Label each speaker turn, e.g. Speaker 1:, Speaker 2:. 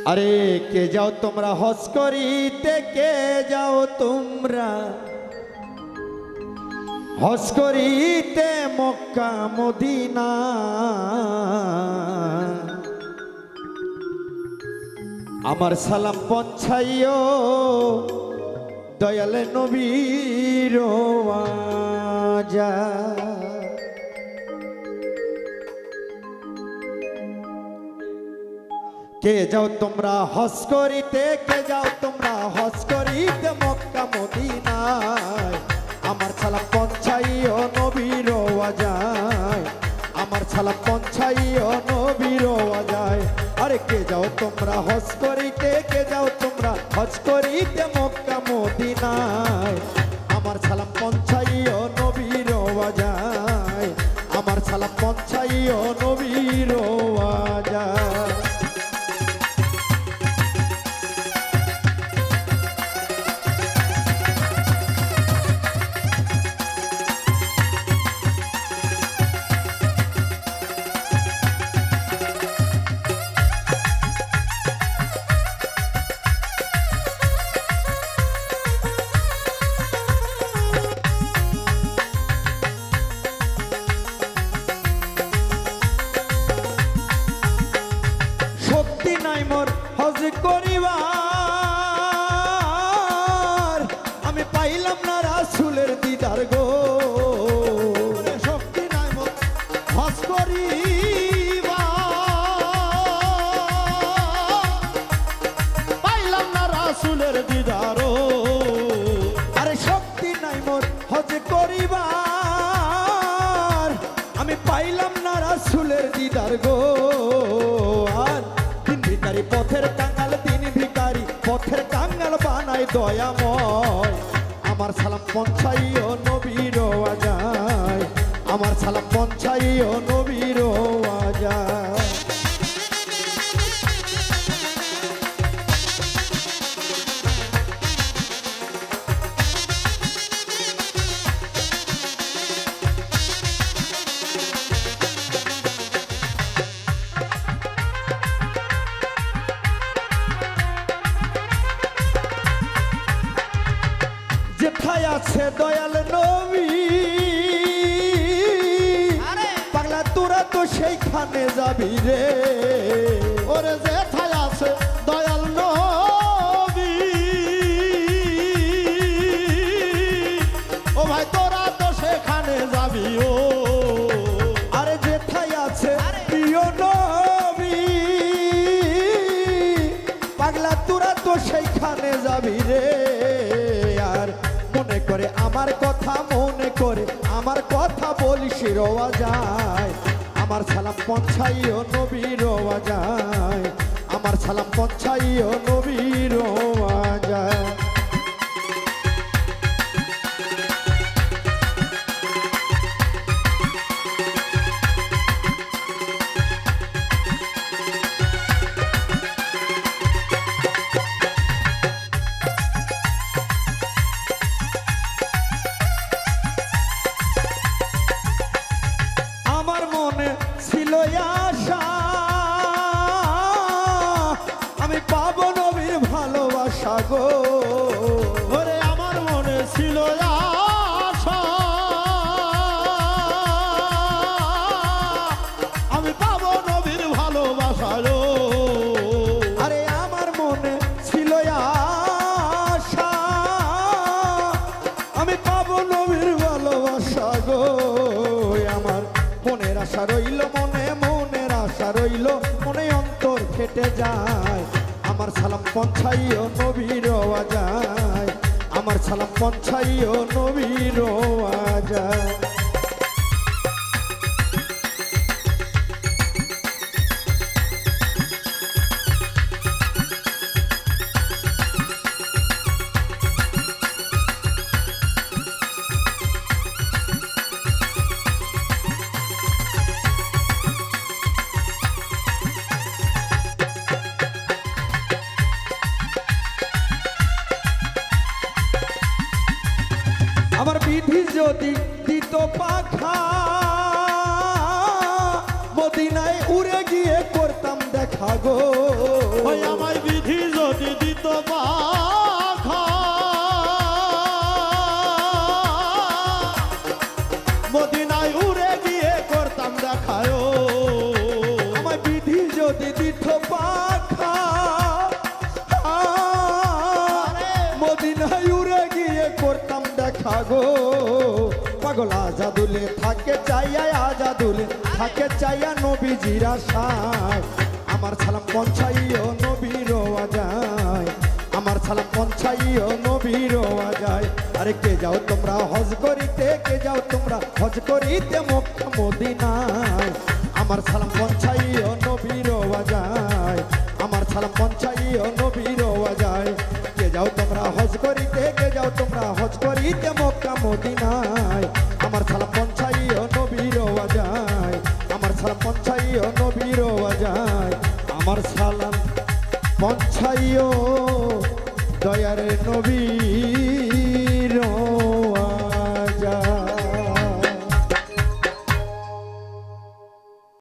Speaker 1: আরে কে যাও তোমরা হজ করিতে, কে যাও তোমরা হজ করিতে মক্কা মদিনা। আমার সালাম পৌঁছাইও দয়াল নবীর ওয়াজা। কে যাও তোমরা হজ করিতে, কে যাও তোমরা হজ করিতে মক্কা মদিনায়। আমার সালাম পৌঁছাইও নবীর ওয়াজায়, আমার সালাম পৌঁছাইও নবীর ওয়াজায়। আরে কে যাও তোমরা হজ করিতে, কে যাও তোমরা হজ করিতে মক্কা মদিনায়। আমার সালাম পৌঁছাইও নবীর ওয়াজায়, আমার সালাম পৌঁছাইও নবীর ওয়াজায়। হজ করিবার আমি পাইলাম না রাসূলের দিদার গো। শক্তি নাই মোর হজ করিবার পাইলাম না রাসূলের দিদার। আরে শক্তি নাই মোর হজ করিবার আমি পাইলাম না রাসূলের দিদার গো। পথের কাঙ্গাল দিন ভিখারি, পথের কাঙ্গাল বানাই দয়াময়। আমার সালাম পৌঁছাইও নবীর ওয়াজায়, আমার সালাম পৌঁছাইও নবীর ওয়াজায়। যেথায় আছে দয়াল নবী পাগলা তোরা তো সেইখানে যাবি রে। ওরে যেথায় আছে দয়াল নবী ও ভাই তোরা তো সেখানে যাবি। ও আরে যেথায় আছে প্রিয় নবী পাগলা তোরা তো সেইখানে যাবি রে। মনে করে আমার কথা, মনে করে আমার কথা বলিস রওয়াজায়। আমার সালাম পৌঁছাইও নবীর ওয়াজায়, আমার সালাম পৌঁছাইও নবীর ওয়াজায়। ছিল আশা আমি পাবো নবীর ভালোবাসা গো। ওরে আমার মনে ছিল আশা আমি পাবো নবীর ভালোবাসা গো। আরে আমার মনে ছিল আশা আমি পাবো নবীর ভালোবাসা গো। আমার মনের আশা রইল মনে, মনের আশা রইল মনে, অন্তর ফেটে যায়। আমার সালাম পৌঁছাইও নবীর ওয়াজায়, আমার সালাম পৌঁছাইও নবীর ওয়াজায়। আমার বিধি যদি দিত পাখা মদিনায় উড়ে গিয়ে করতাম দেখা গো। ওই আমার থাকে চাইয়া আজাদুল থাকে চাইয়া নবীজির আশায় আমার সালাম পৌঁছাইও নবীর আজায় আমার সালাম পৌঁছাইও নবীর আজায় আরে কে যাও তোমরা হজ করিতে কে যাও তোমরা হজ করিতে মক্কা মদিনায় আমার সালাম পৌঁছাইও নবীর আজায় আমার সালাম পৌঁছাইও নবীর আজায় কে যাও তোমরা হজ করিতে কে যাও তোমরা হজ করিতে মক্কা মদিনায় আমার সালাম পৌঁছাইও নবীর আজায় আমার সালাম পৌঁছাইও নবীর আজায় আমার সালাম পৌঁছাইও দয়ার নবী